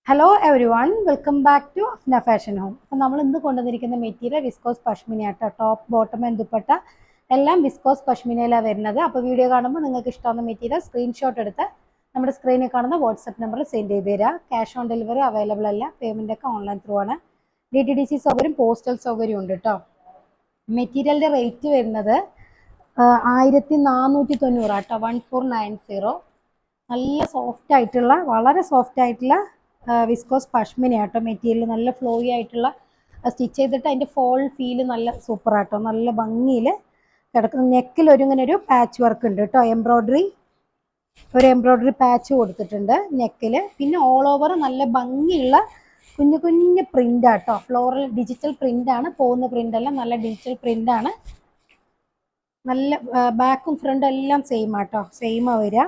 Hello everyone welcome back to Afna fashion home. അപ്പം നമ്മൾ ഇന്ന് കൊണ്ടുവന്നിരിക്കുന്ന മെറ്റീരിയൽ വിസ്കോസ് പഷ്മിന ആട്ടോ. ടോപ്പ് ബോട്ടം ആൻഡ് ദുപ്പട്ട എല്ലാം വിസ്കോസ് പഷ്മിനയിലാണ് വരുന്നത്. അപ്പോൾ വീഡിയോ കാണുമ്പോൾ നിങ്ങൾക്ക് ഇഷ്ടമാകുന്ന മെറ്റീരിയൽ സ്ക്രീൻഷോട്ട് എടുത്ത് നമ്മുടെ സ്ക്രീനിൽ കാണുന്ന വാട്സപ്പ് നമ്പറിൽ സെൻഡ് ചെയ്ത് തരിക. ക്യാഷ് ഓൺ ഡെലിവറി അവൈലബിൾ അല്ല, പേയ്മെൻ്റ് ഒക്കെ ഓൺലൈൻ ത്രൂ ആണ്. DTDC സൗകര്യം പോസ്റ്റൽ സൗകര്യം ഉണ്ട് കേട്ടോ. മെറ്റീരിയലിൻ്റെ റേറ്റ് വരുന്നത് 1490 കേട്ടോ, 1490. നല്ല സോഫ്റ്റ് ആയിട്ടുള്ള, വളരെ സോഫ്റ്റ് ആയിട്ടുള്ള വിസ്കോസ് പഷ്മിന ആട്ടോ മെറ്റീരിയൽ. നല്ല ഫ്ലോയി ആയിട്ടുള്ള, സ്റ്റിച്ച് ചെയ്തിട്ട് അതിൻ്റെ ഫോൾ ഫീല് നല്ല സൂപ്പർ ആട്ടോ, നല്ല ഭംഗിയിൽ കിടക്കുന്ന. നെക്കിൽ ഇങ്ങനെ ഒരു പാച്ച് വർക്ക് ഉണ്ട് കേട്ടോ, ഒരു എംബ്രോയ്ഡറി പാച്ച് കൊടുത്തിട്ടുണ്ട് നെക്കിൽ. പിന്നെ ഓൾ ഓവർ നല്ല ഭംഗിയുള്ള കുഞ്ഞു കുഞ്ഞു പ്രിന്റ് ആട്ടോ, ഫ്ലോറൽ ഡിജിറ്റൽ പ്രിന്റ് ആണ്. പോകുന്ന പ്രിന്റ് അല്ല, നല്ല ഡിജിറ്റൽ പ്രിന്റ് ആണ്. നല്ല ബാക്കും ഫ്രണ്ടും എല്ലാം സെയിം ആട്ടോ, സെയിമാ വരിക.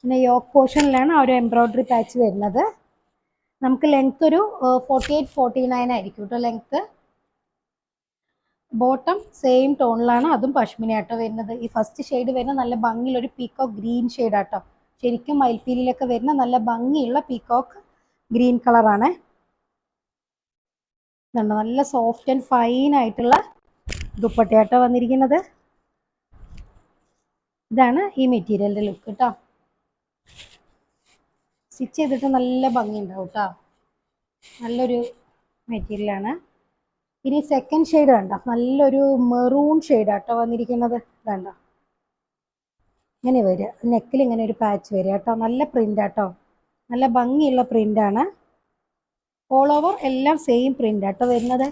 പിന്നെ യോക്ക് പോർഷനിലാണ് ആ ഒരു എംബ്രോയ്ഡറി പാച്ച് വരുന്നത്. നമുക്ക് ലെങ്ത് ഒരു 48-49 ആയിരിക്കും കേട്ടോ ലെങ്ത്. ബോട്ടം സെയിം ടോണിലാണ്, അതും പഷ്മിന ആട്ടോ വരുന്നത്. ഈ ഫസ്റ്റ് ഷെയ്ഡ് വരുന്ന നല്ല ഭംഗിയുള്ള പീക്കോക്ക് ഗ്രീൻ ഷെയ്ഡ് ആട്ടോ. ശരിക്കും മയിൽപ്പീലിലൊക്കെ വരുന്ന നല്ല ഭംഗിയുള്ള പീക്കോക്ക് ഗ്രീൻ കളറാണ്. നല്ല സോഫ്റ്റ് ആൻഡ് ഫൈൻ ആയിട്ടുള്ള ദുപ്പട്ടയാട്ടോ വന്നിരിക്കുന്നത്. ഇതാണ് ഈ മെറ്റീരിയലിന്റെ ലുക്ക് കേട്ടോ. സ്റ്റിച്ച് ചെയ്തിട്ട് നല്ല ഭംഗി ഉണ്ടാവും കേട്ടോ, നല്ലൊരു മെറ്റീരിയലാണ്. ഇനി സെക്കൻഡ് ഷെയ്ഡ് കണ്ടോ, നല്ലൊരു മെറൂൺ ഷെയ്ഡ് ആട്ടോ വന്നിരിക്കുന്നത്. കണ്ടോ, ഇങ്ങനെ വരിക, നെക്കിൽ ഇങ്ങനെ ഒരു പാച്ച് വരിക കേട്ടോ. നല്ല പ്രിന്റ് ആട്ടോ, നല്ല ഭംഗിയുള്ള പ്രിന്റ് ആണ്. ഓൾ ഓവർ എല്ലാം സെയിം പ്രിന്റ് ആട്ടോ വരുന്നത്.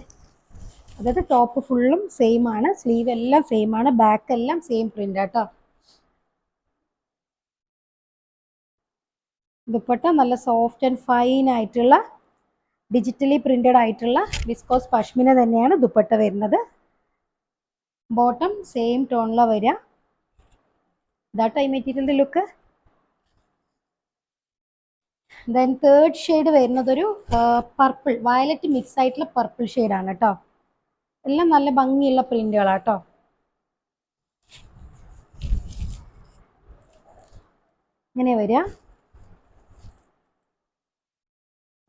അതായത് ടോപ്പ് ഫുള്ളും സെയിം ആണ്, സ്ലീവ് എല്ലാം സെയിം ആണ്, ബാക്ക് എല്ലാം സെയിം പ്രിന്റ് ആട്ടോ. ദുപ്പട്ട നല്ല സോഫ്റ്റ് ആൻഡ് ഫൈൻ ആയിട്ടുള്ള ഡിജിറ്റലി പ്രിന്റഡ് ആയിട്ടുള്ള വിസ്കോസ് പഷ്മിന തന്നെയാണ് ദുപ്പട്ട വരുന്നത്. ബോട്ടം സെയിം ടോണിലാണ് വരിക. ഇതാട്ടോ ഈ മെറ്റീരിയലിന്റെ ലുക്ക്. ദെൻ തേർഡ് ഷെയ്ഡ് വരുന്നത് ഒരു പർപ്പിൾ വയലറ്റ് മിക്സ് ആയിട്ടുള്ള പർപ്പിൾ ഷെയ്ഡാണ് കേട്ടോ. എല്ലാം നല്ല ഭംഗിയുള്ള പ്രിന്റുകളാട്ടോ. ഇങ്ങനെ വരിക.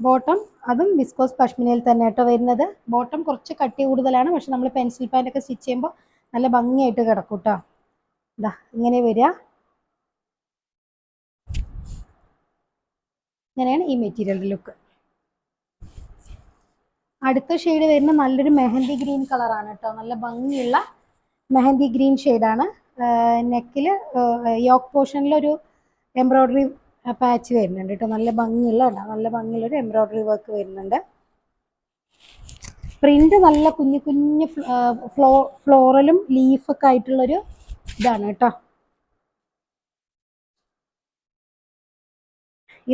ബോട്ടം അതും വിസ്കോസ് പഷ്മിനയിൽ തന്നെ കേട്ടോ വരുന്നത്. ബോട്ടം കുറച്ച് കട്ടി കൂടുതലാണ്, പക്ഷെ നമ്മൾ പെൻസിൽ പാൻ്റ് ഒക്കെ സ്റ്റിച്ച് ചെയ്യുമ്പോൾ നല്ല ഭംഗിയായിട്ട് കിടക്കും കേട്ടോ. ഇതാ ഇങ്ങനെ വരിക. ഇങ്ങനെയാണ് ഈ മെറ്റീരിയലിന്റെ ലുക്ക്. അടുത്ത ഷെയ്ഡ് വരുന്ന നല്ലൊരു മെഹന്തി ഗ്രീൻ കളറാണ് കേട്ടോ, നല്ല ഭംഗിയുള്ള മെഹന്തി ഗ്രീൻ ഷെയ്ഡാണ്. നെക്കിൽ യോക്ക് പോർഷനിലൊരു എംബ്രോയ്ഡറി പാച്ച് വരുന്നുണ്ട് കേട്ടോ, നല്ല ഭംഗിയുള്ളൊരു എംബ്രോയ്ഡറി വർക്ക് വരുന്നുണ്ട്. പ്രിന്റ് നല്ല കുഞ്ഞു കുഞ്ഞു ഫ്ലോറലും ലീഫൊക്കെ ആയിട്ടുള്ളൊരു ഇതാണ് കേട്ടോ.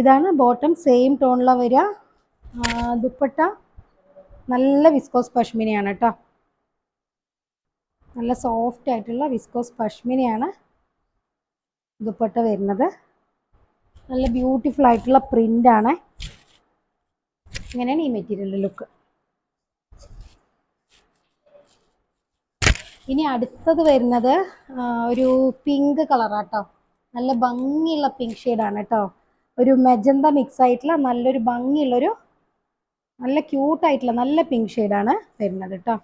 ഇതാണ് ബോട്ടം സെയിം ടോണിലാണ് വരിക. ദുപ്പട്ട നല്ല വിസ്കോസ് പഷ്മിനയാണ് കേട്ടോ, നല്ല സോഫ്റ്റ് ആയിട്ടുള്ള വിസ്കോസ് പഷ്മിനയാണ് ദുപ്പട്ട വരുന്നത്. നല്ല ബ്യൂട്ടിഫുൾ ആയിട്ടുള്ള പ്രിന്റ് ആണ്. ഇങ്ങനെയാണ് ഈ മെറ്റീരിയലിന്റെ ലുക്ക്. ഇനി അടുത്തത് വരുന്നത് ഒരു പിങ്ക് കളറാട്ടോ, നല്ല ഭംഗിയുള്ള പിങ്ക് ഷെയ്ഡാണ് കേട്ടോ. ഒരു മെജന്ത മിക്സ് ആയിട്ടുള്ള നല്ലൊരു ഭംഗിയുള്ളൊരു നല്ല ക്യൂട്ടായിട്ടുള്ള നല്ല പിങ്ക് ഷെയ്ഡാണ് വരുന്നത് കേട്ടോ.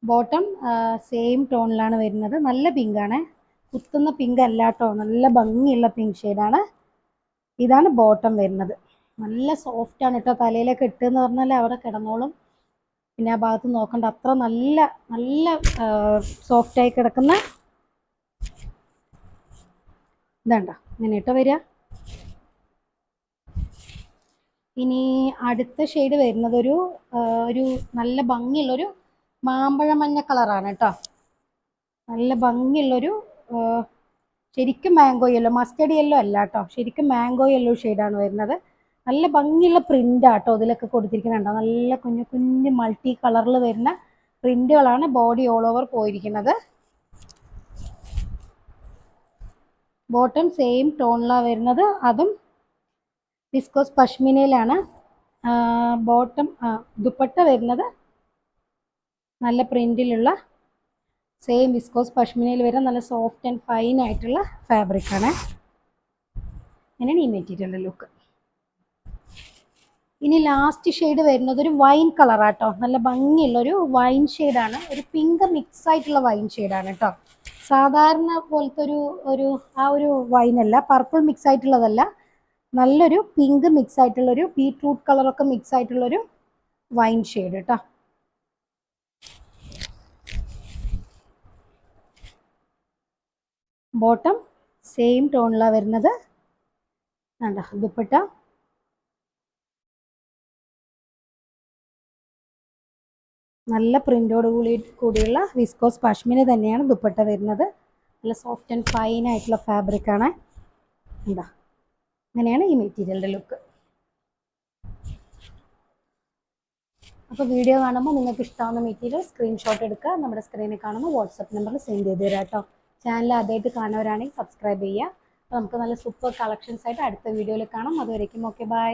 ബോട്ടം സെയിം ടോണിലാണ് വരുന്നത്. നല്ല പിങ്കാണ്, കുത്തുന്ന പിങ്ക് അല്ല കേട്ടോ, നല്ല ഭംഗിയുള്ള പിങ്ക് ഷെയ്ഡാണ്. ഇതാണ് ബോട്ടം വരുന്നത്. നല്ല സോഫ്റ്റ് ആണ് കേട്ടോ, തലയിലൊക്കെ ഇട്ടെന്ന് പറഞ്ഞാൽ അവിടെ കിടന്നോളും. പിന്നെ ആ ഭാഗത്ത് നോക്കണ്ട, അത്ര നല്ല നല്ല സോഫ്റ്റായി കിടക്കുന്ന ഇതാണ്ടോ, ഇങ്ങനെ കേട്ടോ വരിക. ഇനി അടുത്ത ഷെയ്ഡ് വരുന്നത് ഒരു നല്ല ഭംഗിയുള്ളൊരു മാമ്പഴ മഞ്ഞ കളറാണ് കേട്ടോ. നല്ല ഭംഗിയുള്ളൊരു ശരിക്കും മാംഗോ യെല്ലോ, മസ്റ്റേർഡ് യെല്ലോ അല്ല കേട്ടോ, ശരിക്കും മാംഗോ യെല്ലോ ഷെയ്ഡാണ് വരുന്നത്. നല്ല ഭംഗിയുള്ള പ്രിന്റ് ആട്ടോ ഇതിലൊക്കെ കൊടുത്തിരിക്കുന്നുണ്ടോ, നല്ല കുഞ്ഞു കുഞ്ഞു മൾട്ടി കളറിൽ വരുന്ന പ്രിന്റുകളാണ് ബോഡി ഓൾ ഓവർ പോയിരിക്കുന്നത്. ബോട്ടം സെയിം ടോണിലാണ് വരുന്നത്, അതും വിസ്കോസ് പഷ്മിനയിലാണ്. ബോട്ടം ദുപ്പട്ട വരുന്നത് നല്ല പ്രിന്റിലുള്ള സെയിം വിസ്കോസ് പഷ്മിനയിൽ വരുന്ന നല്ല സോഫ്റ്റ് ആൻഡ് ഫൈൻ ആയിട്ടുള്ള ഫാബ്രിക്കാണ്. അങ്ങനെയാണ് ഈ മെറ്റീരിയലിൻ്റെ ലുക്ക്. ഇനി ലാസ്റ്റ് ഷെയ്ഡ് വരുന്നത് ഒരു വൈൻ കളറാട്ടോ. നല്ല ഭംഗിയുള്ളൊരു വൈൻ ഷെയ്ഡാണ്. ഒരു പിങ്ക് മിക്സ് ആയിട്ടുള്ള വൈൻ ഷെയ്ഡാണ് കേട്ടോ. സാധാരണ പോലത്തെ ഒരു ആ ഒരു വൈനല്ല, പർപ്പിൾ മിക്സ് ആയിട്ടുള്ളതല്ല, നല്ലൊരു പിങ്ക് മിക്സ് ആയിട്ടുള്ളൊരു ബീട്രൂട്ട് കളറൊക്കെ മിക്സ് ആയിട്ടുള്ളൊരു വൈൻ ഷെയ്ഡ് കേട്ടോ. ബോട്ടം സെയിം ടോണിലാണ് വരുന്നത്. ദുപ്പട്ട നല്ല പ്രിൻ്റോട് കൂടിയുള്ള വിസ്കോസ് പഷ്മിന തന്നെയാണ് ദുപ്പട്ട വരുന്നത്. നല്ല സോഫ്റ്റ് ആൻഡ് ഫൈൻ ആയിട്ടുള്ള ഫാബ്രിക്കാണ്. എന്താ അങ്ങനെയാണ് ഈ മെറ്റീരിയലിൻ്റെ ലുക്ക്. അപ്പോൾ വീഡിയോ കാണുമ്പോൾ നിങ്ങൾക്ക് ഇഷ്ടമാവുന്ന മെറ്റീരിയൽ സ്ക്രീൻഷോട്ട് എടുക്കുക, നമ്മുടെ സ്ക്രീനിൽ കാണുന്ന വാട്സപ്പ് നമ്പറിൽ സെൻഡ് ചെയ്ത് തരാം കേട്ടോ. ചാനൽ ആദ്യമായിട്ട് കാണുന്നവരാണെങ്കിൽ സബ്സ്ക്രൈബ് ചെയ്യുക. അപ്പോൾ നമുക്ക് നല്ല സൂപ്പർ കളക്ഷൻസ് ആയിട്ട് അടുത്ത വീഡിയോയിൽ കാണാം. അതുവരേക്കും ഓക്കെ, ബൈ.